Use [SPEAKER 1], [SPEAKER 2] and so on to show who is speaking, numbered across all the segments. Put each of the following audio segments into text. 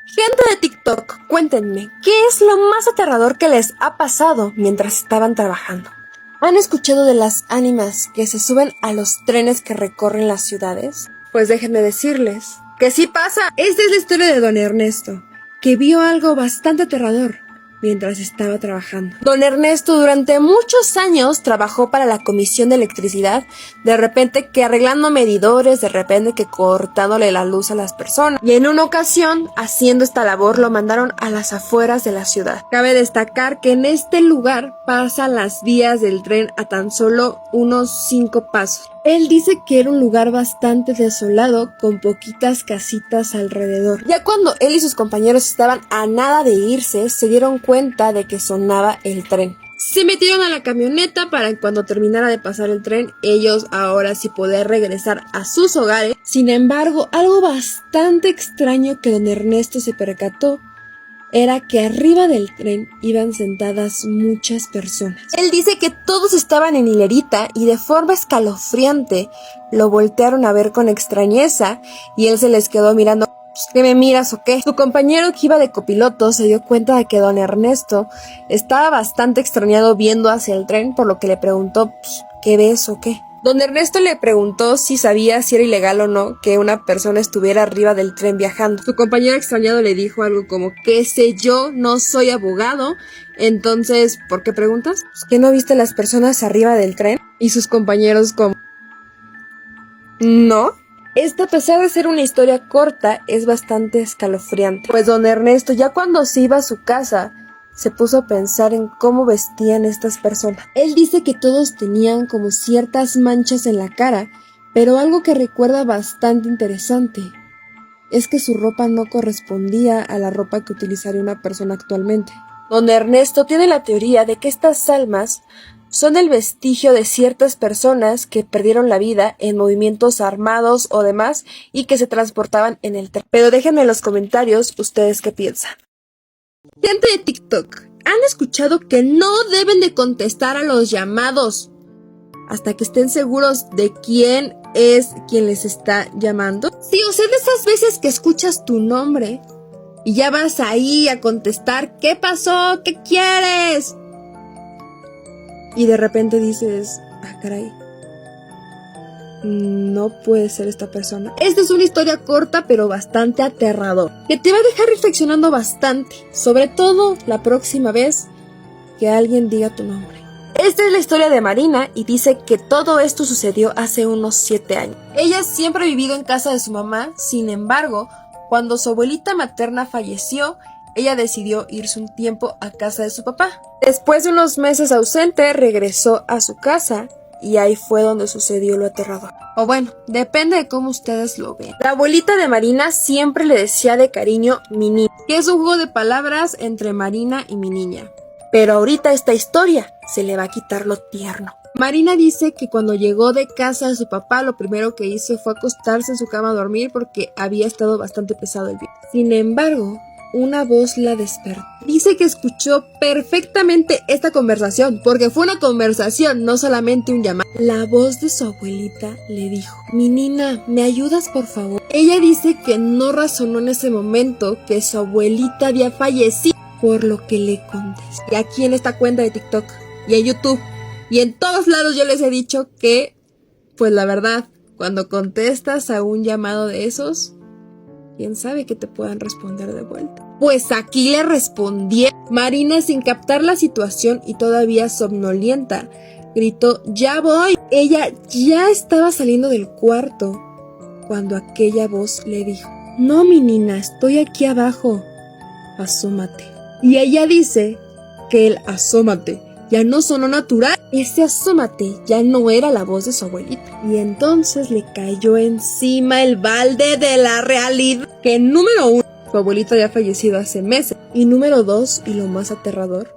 [SPEAKER 1] Gente de TikTok, cuéntenme, ¿qué es lo más aterrador que les ha pasado mientras estaban trabajando? ¿Han escuchado de las ánimas que se suben a los trenes que recorren las ciudades? Pues déjenme decirles que sí pasa. Esta es la historia de Don Ernesto, que vio algo bastante aterrador mientras estaba trabajando. Don Ernesto durante muchos años trabajó para la Comisión de Electricidad, de repente que arreglando medidores, de repente que cortándole la luz a las personas. Y en una ocasión, haciendo esta labor, lo mandaron a las afueras de la ciudad. Cabe destacar que en este lugar pasan las vías del tren a tan solo unos 5 pasos. Él dice que era un lugar bastante desolado, con poquitas casitas alrededor. Ya cuando él y sus compañeros estaban a nada de irse, se dieron cuenta de que sonaba el tren. Se metieron a la camioneta para que cuando terminara de pasar el tren, ellos ahora sí poder regresar a sus hogares. Sin embargo, algo bastante extraño que don Ernesto se percató era que arriba del tren iban sentadas muchas personas. Él dice que todos estaban en hilerita y de forma escalofriante lo voltearon a ver con extrañeza y él se les quedó mirando. ¿Qué me miras o qué? Su compañero que iba de copiloto se dio cuenta de que don Ernesto estaba bastante extrañado viendo hacia el tren, por lo que le preguntó, ¿qué ves o qué? Don Ernesto le preguntó si sabía si era ilegal o no que una persona estuviera arriba del tren viajando. Su compañero extrañado le dijo algo como, ¿qué sé yo? No soy abogado. Entonces, ¿por qué preguntas? ¿Que no viste las personas arriba del tren? Y sus compañeros como, ¿no? Esta, a pesar de ser una historia corta, es bastante escalofriante. Pues don Ernesto, ya cuando se iba a su casa, se puso a pensar en cómo vestían estas personas. Él dice que todos tenían como ciertas manchas en la cara, pero algo que recuerda bastante interesante es que su ropa no correspondía a la ropa que utilizaría una persona actualmente. Don Ernesto tiene la teoría de que estas almas son el vestigio de ciertas personas que perdieron la vida en movimientos armados o demás y que se transportaban en el tren. Pero déjenme en los comentarios ustedes qué piensan. Gente de TikTok, ¿han escuchado que no deben de contestar a los llamados hasta que estén seguros de quién es quien les está llamando? Sí, o sea, de esas veces que escuchas tu nombre y ya vas ahí a contestar, ¿qué pasó? ¿Qué quieres? Y de repente dices, caray, no puede ser esta persona. Esta es una historia corta pero bastante aterrador, que te va a dejar reflexionando bastante, sobre todo la próxima vez que alguien diga tu nombre. Esta es la historia de Marina y dice que todo esto sucedió hace unos 7 años. Ella siempre ha vivido en casa de su mamá, sin embargo, cuando su abuelita materna falleció, ella decidió irse un tiempo a casa de su papá. Después de unos meses ausente, regresó a su casa y ahí fue donde sucedió lo aterrador. O bueno, depende de cómo ustedes lo ven. La abuelita de Marina siempre le decía de cariño mi niña, que es un juego de palabras entre Marina y mi niña. Pero ahorita esta historia se le va a quitar lo tierno. Marina dice que cuando llegó de casa de su papá, lo primero que hizo fue acostarse en su cama a dormir porque había estado bastante pesado el día. Sin embargo, una voz la despertó. Dice que escuchó perfectamente esta conversación, porque fue una conversación, no solamente un llamado. La voz de su abuelita le dijo, mi nina, ¿me ayudas por favor? Ella dice que no razonó en ese momento que su abuelita había fallecido, por lo que le contestó. Y aquí en esta cuenta de TikTok y en YouTube y en todos lados yo les he dicho que, pues la verdad, cuando contestas a un llamado de esos, quién sabe que te puedan responder de vuelta. Pues aquí le respondí. Marina, sin captar la situación y todavía somnolienta, gritó, ya voy. Ella ya estaba saliendo del cuarto cuando aquella voz le dijo, no mi nina, estoy aquí abajo, asómate. Y ella dice que el asómate ya no sonó natural. Ese asómate ya no era la voz de su abuelita. Y entonces le cayó encima el balde de la realidad. Que número 1, su abuelita había fallecido hace meses. Y número 2, y lo más aterrador,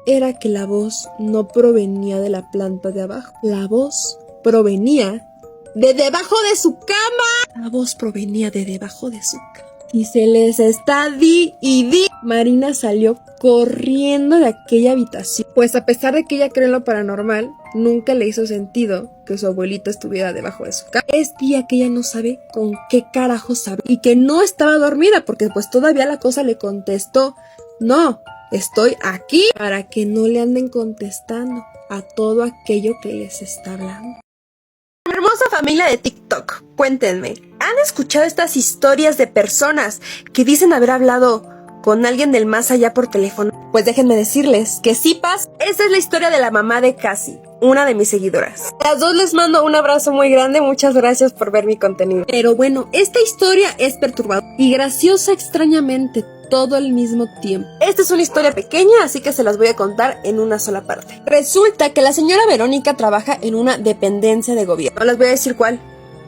[SPEAKER 1] era que la voz no provenía de la planta de abajo. La voz provenía de debajo de su cama. La voz provenía de debajo de su cama. Y se les está di y di. Marina salió corriendo de aquella habitación. Pues a pesar de que ella cree en lo paranormal, nunca le hizo sentido que su abuelita estuviera debajo de su cama. Es día que ella no sabe con qué carajo sabe y que no estaba dormida porque pues todavía la cosa le contestó, no, estoy aquí, para que no le anden contestando a todo aquello que les está hablando. Hermosa familia de TikTok, cuéntenme, ¿han escuchado estas historias de personas que dicen haber hablado con alguien del más allá por teléfono? Pues déjenme decirles que sí pasa. Esta es la historia de la mamá de Cassie, una de mis seguidoras. A las dos les mando un abrazo muy grande, muchas gracias por ver mi contenido. Pero bueno, esta historia es perturbadora y graciosa extrañamente, todo al mismo tiempo. Esta es una historia pequeña, así que se las voy a contar en una sola parte. Resulta que la señora Verónica trabaja en una dependencia de gobierno. No les voy a decir cuál,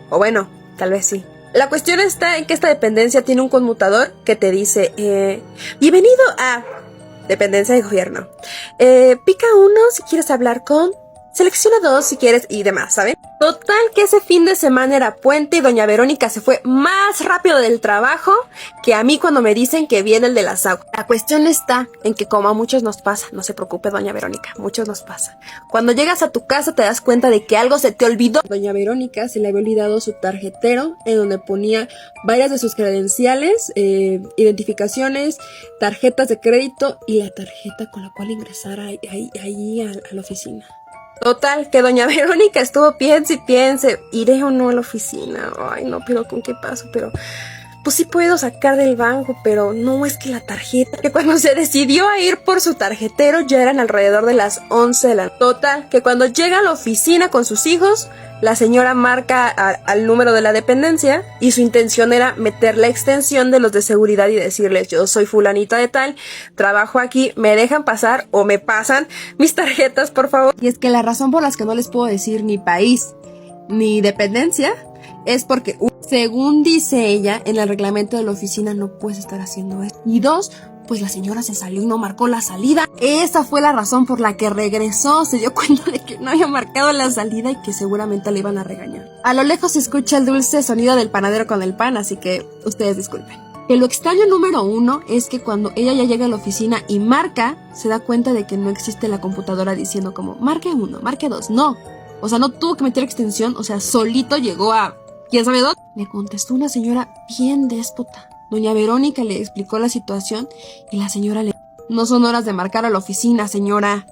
[SPEAKER 1] o bueno, tal vez sí. La cuestión está en que esta dependencia tiene un conmutador que te dice, bienvenido a dependencia de gobierno. Pica 1 si quieres hablar con, selecciona 2 si quieres y demás, ¿saben? Total que ese fin de semana era puente y doña Verónica se fue más rápido del trabajo que a mí cuando me dicen que viene el de las aguas. La cuestión está en que como a muchos nos pasa, no se preocupe doña Verónica, muchos nos pasa. Cuando llegas a tu casa te das cuenta de que algo se te olvidó. Doña Verónica se le había olvidado su tarjetero en donde ponía varias de sus credenciales, identificaciones, tarjetas de crédito y la tarjeta con la cual ingresar ahí a la oficina. Total, que doña Verónica estuvo piense y piense, ¿iré o no a la oficina? Ay, no, pero ¿con qué paso? Pero, pues sí puedo sacar del banco, pero no, es que la tarjeta... Que cuando se decidió a ir por su tarjetero ya eran alrededor de las 11 de la noche. Total, que cuando llega a la oficina con sus hijos, la señora marca al número de la dependencia y su intención era meter la extensión de los de seguridad y decirles, yo soy fulanita de tal, trabajo aquí, me dejan pasar o me pasan mis tarjetas, por favor. Y es que la razón por las que no les puedo decir ni país ni dependencia es porque, según dice ella, en el reglamento de la oficina no puedes estar haciendo esto. Y 2, pues la señora se salió y no marcó la salida. Esa fue la razón por la que regresó. Se dio cuenta de que no había marcado la salida y que seguramente le iban a regañar. A lo lejos se escucha el dulce sonido del panadero con el pan, así que ustedes disculpen. Que lo extraño número 1 es que cuando ella ya llega a la oficina y marca, se da cuenta de que no existe la computadora diciendo como, marque 1, marque 2, no. O sea, no tuvo que meter extensión, o sea, solito llegó a... ¿Quién sabe dónde? Le contestó una señora bien déspota. Doña Verónica le explicó la situación y la señora le... No son horas de marcar a la oficina, señora.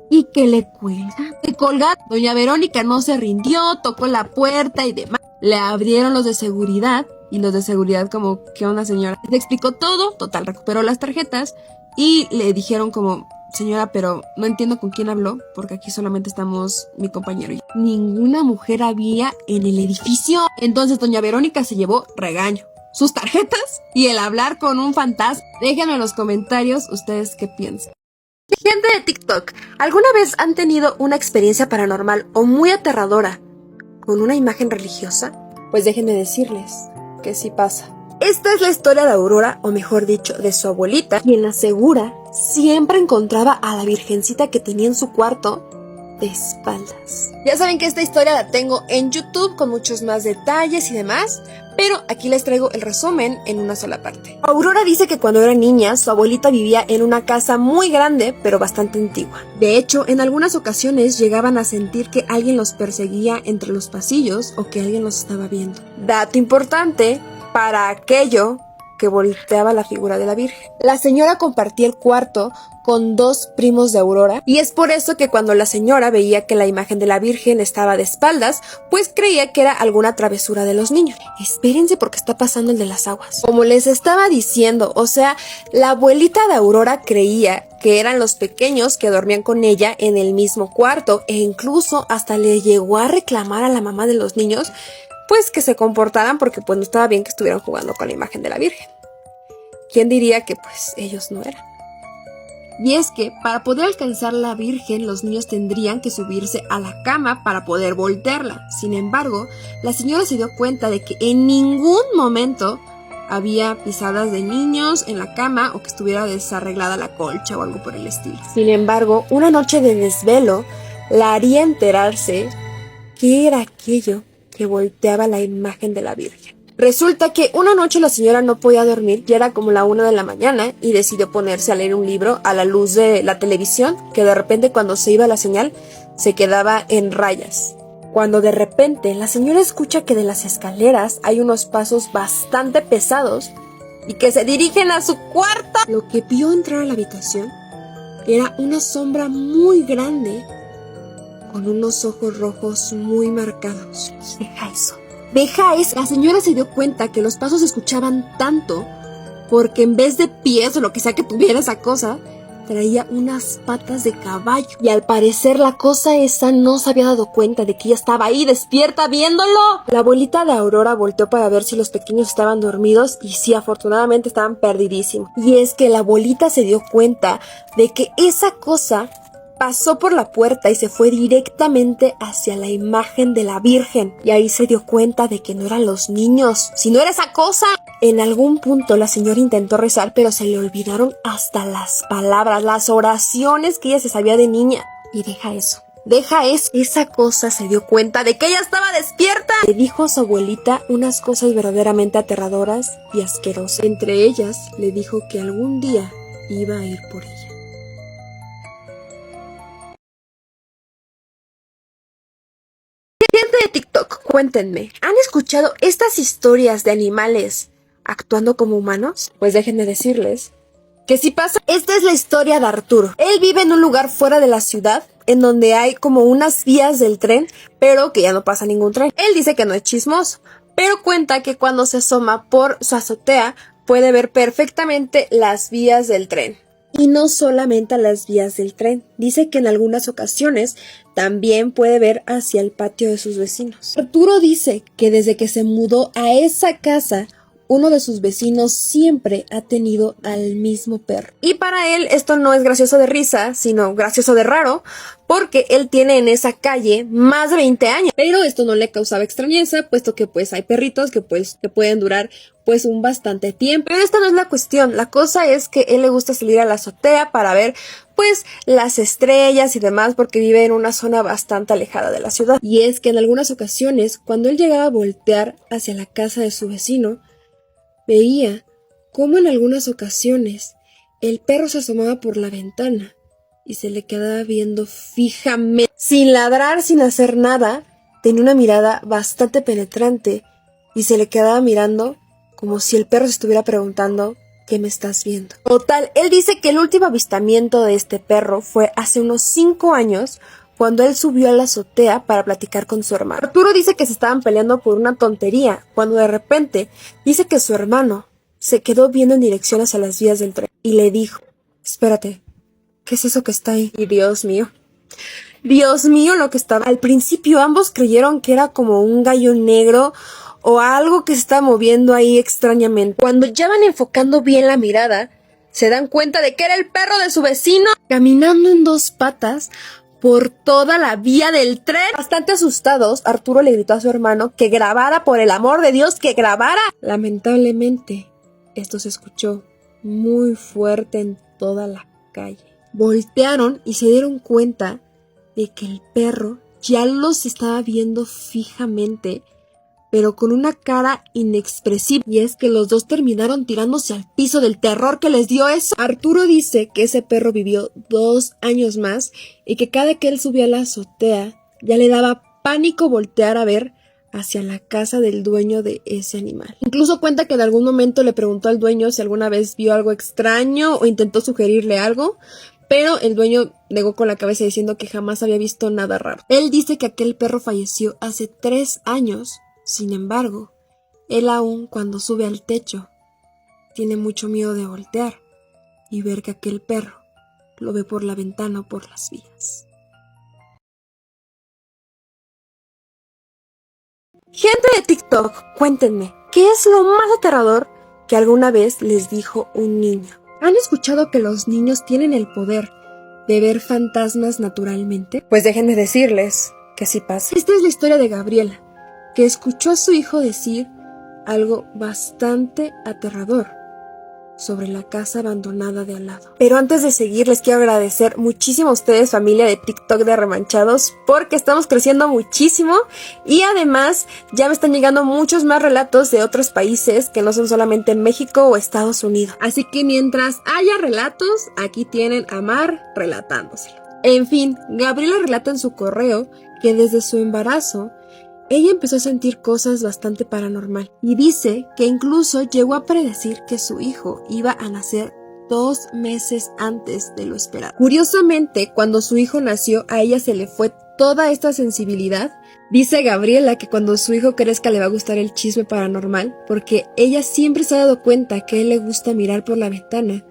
[SPEAKER 1] Y que le cuelga. De colgar. Doña Verónica no se rindió, tocó la puerta y demás. Le abrieron los de seguridad y los de seguridad como, ¿qué onda, señora? Le explicó todo, total, recuperó las tarjetas y le dijeron como... Señora, pero no entiendo con quién habló, porque aquí solamente estamos mi compañero y yo. Ninguna mujer había en el edificio. Entonces doña Verónica se llevó regaño, sus tarjetas y el hablar con un fantasma. Déjenme en los comentarios ustedes qué piensan. Gente de TikTok, ¿alguna vez han tenido una experiencia paranormal o muy aterradora con una imagen religiosa? Pues déjenme decirles que sí pasa. Esta es la historia de Aurora, o mejor dicho, de su abuelita, quien asegura siempre encontraba a la virgencita que tenía en su cuarto de espaldas. Ya saben que esta historia la tengo en YouTube con muchos más detalles y demás, pero aquí les traigo el resumen en una sola parte. Aurora dice que cuando era niña, su abuelita vivía en una casa muy grande, pero bastante antigua. De hecho, en algunas ocasiones llegaban a sentir que alguien los perseguía entre los pasillos o que alguien los estaba viendo. Dato importante para aquello que volteaba la figura de la Virgen. La señora compartía el cuarto con 2 primos de Aurora y es por eso que cuando la señora veía que la imagen de la Virgen estaba de espaldas, pues creía que era alguna travesura de los niños. Espérense porque está pasando el de las aguas. Como les estaba diciendo, o sea, la abuelita de Aurora creía que eran los pequeños que dormían con ella en el mismo cuarto e incluso hasta le llegó a reclamar a la mamá de los niños pues que se comportaran porque pues no estaba bien que estuvieran jugando con la imagen de la Virgen. ¿Quién diría que pues ellos no eran? Y es que para poder alcanzar la Virgen los niños tendrían que subirse a la cama para poder voltearla. Sin embargo, la señora se dio cuenta de que en ningún momento había pisadas de niños en la cama o que estuviera desarreglada la colcha o algo por el estilo. Sin embargo, una noche de desvelo la haría enterarse qué era aquello que volteaba la imagen de la Virgen. Resulta que una noche la señora no podía dormir, ya era como la 1 de la mañana y decidió ponerse a leer un libro a la luz de la televisión, que de repente cuando se iba la señal se quedaba en rayas. Cuando de repente la señora escucha que de las escaleras hay unos pasos bastante pesados y que se dirigen a su cuarto. Lo que vio entrar a la habitación era una sombra muy grande con unos ojos rojos muy marcados. Deja eso. La señora se dio cuenta que los pasos se escuchaban tanto porque en vez de pies o lo que sea que tuviera esa cosa, traía unas patas de caballo. Y al parecer la cosa esa no se había dado cuenta de que ella estaba ahí despierta viéndolo. La abuelita de Aurora volteó para ver si los pequeños estaban dormidos y sí, afortunadamente estaban perdidísimos. Y es que la abuelita se dio cuenta de que esa cosa pasó por la puerta y se fue directamente hacia la imagen de la Virgen. Y ahí se dio cuenta de que no eran los niños, sino era esa cosa. En algún punto la señora intentó rezar, pero se le olvidaron hasta las palabras, las oraciones que ella se sabía de niña. Y deja eso. Esa cosa se dio cuenta de que ella estaba despierta. Le dijo a su abuelita unas cosas verdaderamente aterradoras y asquerosas. Entre ellas, le dijo que algún día iba a ir por ella. Gente de TikTok, cuéntenme, ¿han escuchado estas historias de animales actuando como humanos? Pues déjenme decirles que sí pasa. Esta es la historia de Arturo. Él vive en un lugar fuera de la ciudad, en donde hay como unas vías del tren, pero que ya no pasa ningún tren. Él dice que no es chismoso, pero cuenta que cuando se asoma por su azotea puede ver perfectamente las vías del tren. Y no solamente a las vías del tren, dice que en algunas ocasiones también puede ver hacia el patio de sus vecinos. Arturo dice que desde que se mudó a esa casa, uno de sus vecinos siempre ha tenido al mismo perro. Y para él esto no es gracioso de risa, sino gracioso de raro, porque él tiene en esa calle más de 20 años. Pero esto no le causaba extrañeza, puesto que pues hay perritos que pueden durar pues un bastante tiempo. Pero esta no es la cuestión. La cosa es que él le gusta salir a la azotea para ver pues las estrellas y demás, porque vive en una zona bastante alejada de la ciudad. Y es que en algunas ocasiones, cuando él llegaba a voltear hacia la casa de su vecino, veía cómo en algunas ocasiones el perro se asomaba por la ventana y se le quedaba viendo fijamente, sin ladrar, sin hacer nada. Tenía una mirada bastante penetrante y se le quedaba mirando como si el perro se estuviera preguntando: ¿qué me estás viendo? Total, él dice que el último avistamiento de este perro fue hace unos 5 años, cuando él subió a la azotea para platicar con su hermano. Arturo dice que se estaban peleando por una tontería, cuando de repente dice que su hermano se quedó viendo en dirección hacia las vías del tren y le dijo: espérate, ¿qué es eso que está ahí? Y Dios mío, lo que estaba. Al principio ambos creyeron que era como un gallo negro o algo que se estaba moviendo ahí extrañamente. Cuando ya van enfocando bien la mirada, se dan cuenta de que era el perro de su vecino, caminando en 2 patas por toda la vía del tren. Bastante asustados, Arturo le gritó a su hermano que grabara, por el amor de Dios, que grabara. Lamentablemente, esto se escuchó muy fuerte en toda la calle. Voltearon y se dieron cuenta de que el perro ya los estaba viendo fijamente, pero con una cara inexpresiva. Y es que los dos terminaron tirándose al piso del terror que les dio eso. Arturo dice que ese perro vivió 2 años más y que cada que él subía a la azotea ya le daba pánico voltear a ver hacia la casa del dueño de ese animal. Incluso cuenta que en algún momento le preguntó al dueño si alguna vez vio algo extraño o intentó sugerirle algo, pero el dueño negó con la cabeza diciendo que jamás había visto nada raro. Él dice que aquel perro falleció hace 3 años. Sin embargo, él aún cuando sube al techo tiene mucho miedo de voltear y ver que aquel perro lo ve por la ventana o por las vías. Gente de TikTok, cuéntenme, ¿qué es lo más aterrador que alguna vez les dijo un niño? ¿Han escuchado que los niños tienen el poder de ver fantasmas naturalmente? Pues déjenme decirles que sí pasa. Esta es la historia de Gabriela, que escuchó a su hijo decir algo bastante aterrador sobre la casa abandonada de al lado. Pero antes de seguir, les quiero agradecer muchísimo a ustedes, familia de TikTok de Remanchados, porque estamos creciendo muchísimo y además ya me están llegando muchos más relatos de otros países que no son solamente en México o Estados Unidos. Así que mientras haya relatos, aquí tienen a Mar relatándoselo. En fin, Gabriela relata en su correo que desde su embarazo, ella empezó a sentir cosas bastante paranormal y dice que incluso llegó a predecir que su hijo iba a nacer 2 meses antes de lo esperado. Curiosamente, cuando su hijo nació, a ella se le fue toda esta sensibilidad. Dice Gabriela que cuando su hijo crezca le va a gustar el chisme paranormal, porque ella siempre se ha dado cuenta que a él le gusta mirar por la ventana,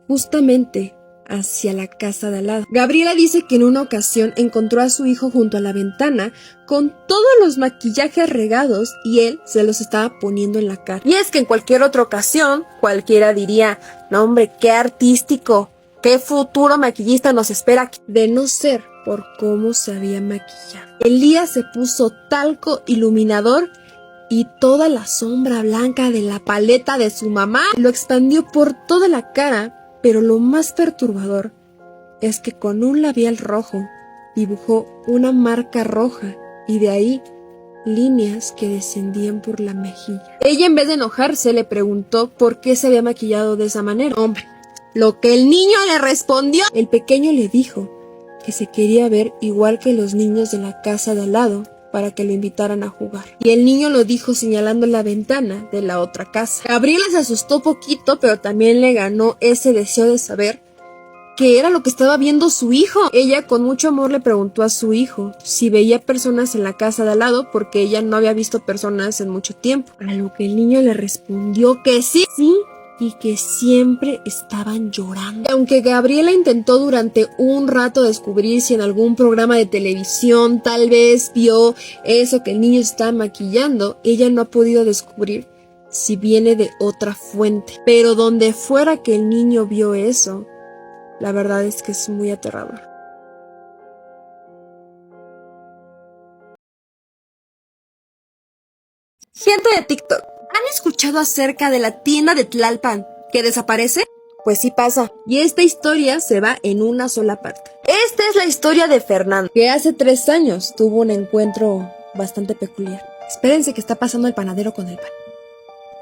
[SPEAKER 1] justamente hacia la casa de al lado. Gabriela dice que en una ocasión encontró a su hijo junto a la ventana con todos los maquillajes regados y él se los estaba poniendo en la cara. Y es que en cualquier otra ocasión cualquiera diría, no hombre, qué artístico, qué futuro maquillista nos espera aquí. De no ser por cómo se había maquillado. Elías se puso talco iluminador y toda la sombra blanca de la paleta de su mamá lo expandió por toda la cara. Pero lo más perturbador es que con un labial rojo dibujó una marca roja y de ahí líneas que descendían por la mejilla. Ella, en vez de enojarse, le preguntó por qué se había maquillado de esa manera. Hombre, lo que el niño le respondió. El pequeño le dijo que se quería ver igual que los niños de la casa de al lado para que lo invitaran a jugar. Y el niño lo dijo señalando la ventana de la otra casa. Gabriela se asustó poquito, pero también le ganó ese deseo de saber qué era lo que estaba viendo su hijo. Ella con mucho amor le preguntó a su hijo si veía personas en la casa de al lado, porque ella no había visto personas en mucho tiempo. A lo que el niño le respondió que sí, y que siempre estaban llorando. Aunque Gabriela intentó durante un rato descubrir si en algún programa de televisión tal vez vio eso que el niño está maquillando, ella no ha podido descubrir si viene de otra fuente. Pero donde fuera que el niño vio eso, la verdad es que es muy aterrador. Gente de TikTok, ¿han escuchado acerca de la tienda de Tlalpan que desaparece? Pues sí pasa, y esta historia se va en una sola parte. Esta es la historia de Fernando, que hace 3 años tuvo un encuentro bastante peculiar. Espérense que está pasando el panadero con el pan.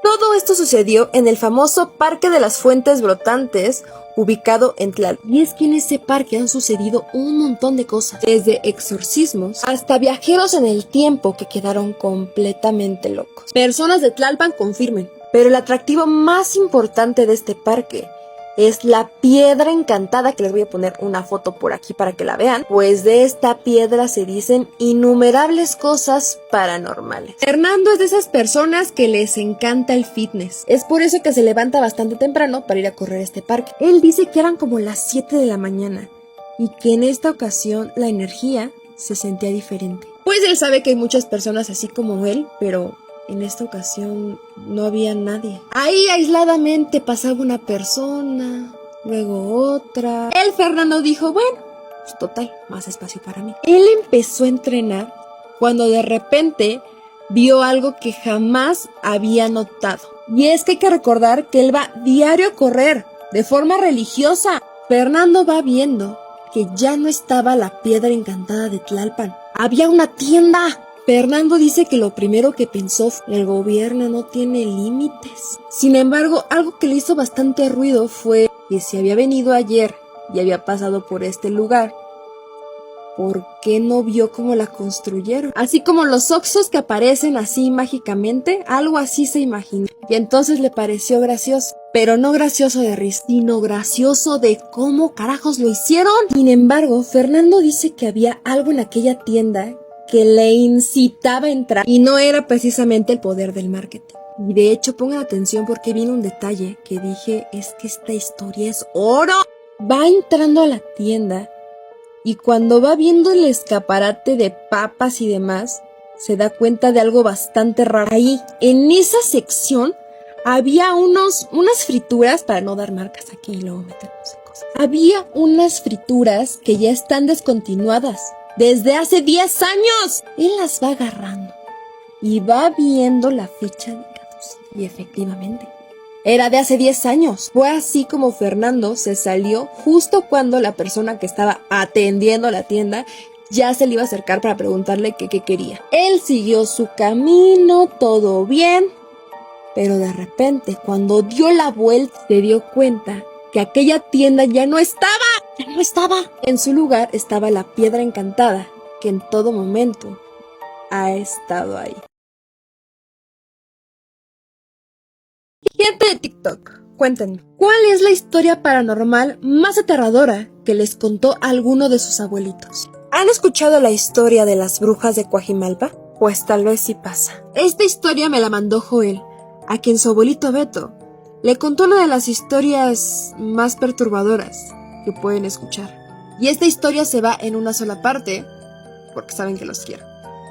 [SPEAKER 1] Todo esto sucedió en el famoso Parque de las Fuentes Brotantes, ubicado en Tlalpan. Y es que en ese parque han sucedido un montón de cosas, desde exorcismos hasta viajeros en el tiempo que quedaron completamente locos. Personas de Tlalpan confirmen, pero el atractivo más importante de este parque es la piedra encantada, que les voy a poner una foto por aquí para que la vean, pues de esta piedra se dicen innumerables cosas paranormales. Fernando es de esas personas que les encanta el fitness. Es por eso que se levanta bastante temprano para ir a correr a este parque. Él dice que eran como las 7 de la mañana y que en esta ocasión la energía se sentía diferente. Pues él sabe que hay muchas personas así como él, pero en esta ocasión no había nadie. Ahí aisladamente pasaba una persona, luego otra. El Fernando dijo, bueno, pues total, más espacio para mí. Él empezó a entrenar cuando de repente vio algo que jamás había notado. Y es que hay que recordar que él va diario a correr, de forma religiosa. Fernando va viendo que ya no estaba la piedra encantada de Tlalpan. Había una tienda. Fernando dice que lo primero que pensó fue, el gobierno no tiene límites. Sin embargo, algo que le hizo bastante ruido fue que si había venido ayer y había pasado por este lugar, ¿por qué no vio cómo la construyeron? Así como los Oxxos que aparecen así mágicamente, algo así se imaginó. Y entonces le pareció gracioso, pero no gracioso de risa, sino gracioso de cómo carajos lo hicieron. Sin embargo, Fernando dice que había algo en aquella tienda que le incitaba a entrar y no era precisamente el poder del marketing. Y de hecho, pongan atención porque viene un detalle que dije, es que esta historia es oro. Va entrando a la tienda y cuando va viendo el escaparate de papas y demás, se da cuenta de algo bastante raro. Ahí, en esa sección, había unas frituras, para no dar marcas aquí y luego meternos en cosas. Había unas frituras que ya están descontinuadas desde hace 10 años. Él las va agarrando y va viendo la fecha de caducidad. Y efectivamente, era de hace 10 años. Fue así como Fernando se salió justo cuando la persona que estaba atendiendo la tienda ya se le iba a acercar para preguntarle qué quería. Él siguió su camino, todo bien, pero de repente, cuando dio la vuelta, se dio cuenta que aquella tienda ya no estaba. ya no estaba. En su lugar estaba la piedra encantada, que en todo momento ha estado ahí. Gente de TikTok, cuéntenme, ¿cuál es la historia paranormal más aterradora que les contó alguno de sus abuelitos? ¿Han escuchado la historia de las brujas de Coajimalpa? Pues tal vez sí pasa. Esta historia me la mandó Joel, a quien su abuelito Beto le contó una de las historias más perturbadoras que pueden escuchar. Y esta historia se va en una sola parte, porque saben que los quiero.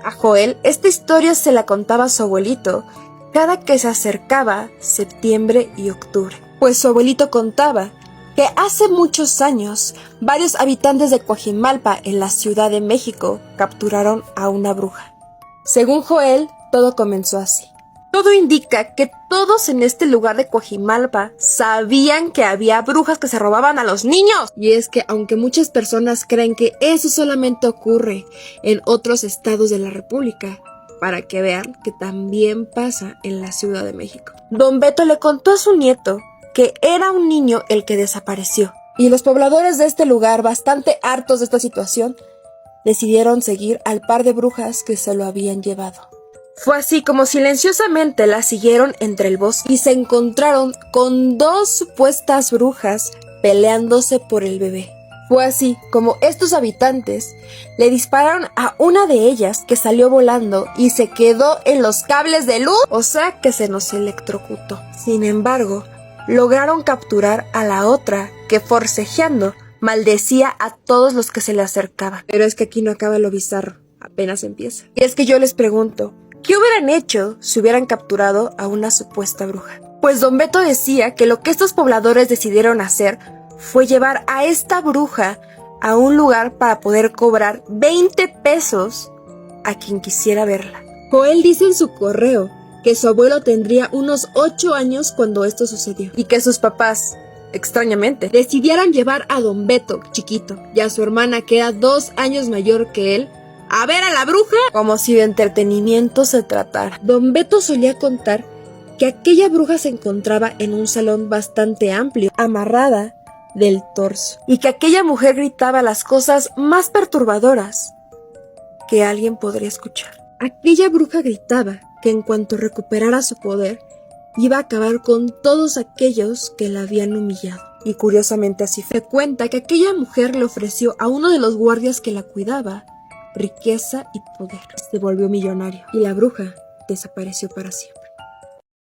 [SPEAKER 1] A Joel, esta historia se la contaba su abuelito cada que se acercaba septiembre y octubre. Pues su abuelito contaba que hace muchos años, varios habitantes de Coajimalpa en la Ciudad de México capturaron a una bruja. Según Joel, todo comenzó así. Todo indica que todos en este lugar de Coajimalpa sabían que había brujas que se robaban a los niños. Y es que aunque muchas personas creen que eso solamente ocurre en otros estados de la República, para que vean que también pasa en la Ciudad de México. Don Beto le contó a su nieto que era un niño el que desapareció. Y los pobladores de este lugar, bastante hartos de esta situación, decidieron seguir al par de brujas que se lo habían llevado. Fue así como silenciosamente la siguieron entre el bosque y se encontraron con dos supuestas brujas peleándose por el bebé. Fue así como estos habitantes le dispararon a una de ellas, que salió volando y se quedó en los cables de luz, o sea que se nos electrocutó. Sin embargo, lograron capturar a la otra, que forcejeando maldecía a todos los que se le acercaban. Pero es que aquí no acaba lo bizarro, apenas empieza. Y es que yo les pregunto, ¿qué hubieran hecho si hubieran capturado a una supuesta bruja? Pues don Beto decía que lo que estos pobladores decidieron hacer fue llevar a esta bruja a un lugar para poder cobrar 20 pesos a quien quisiera verla. Joel dice en su correo que su abuelo tendría unos 8 años cuando esto sucedió y que sus papás, extrañamente, decidieron llevar a don Beto, chiquito, y a su hermana, que era 2 años mayor que él, a ver a la bruja como si de entretenimiento se tratara. Don Beto solía contar que aquella bruja se encontraba en un salón bastante amplio, amarrada del torso, y que aquella mujer gritaba las cosas más perturbadoras que alguien podría escuchar. Aquella bruja gritaba que en cuanto recuperara su poder, iba a acabar con todos aquellos que la habían humillado. Y curiosamente así fue. Se cuenta que aquella mujer le ofreció a uno de los guardias que la cuidaba riqueza y poder. Se volvió millonario y la bruja desapareció para siempre.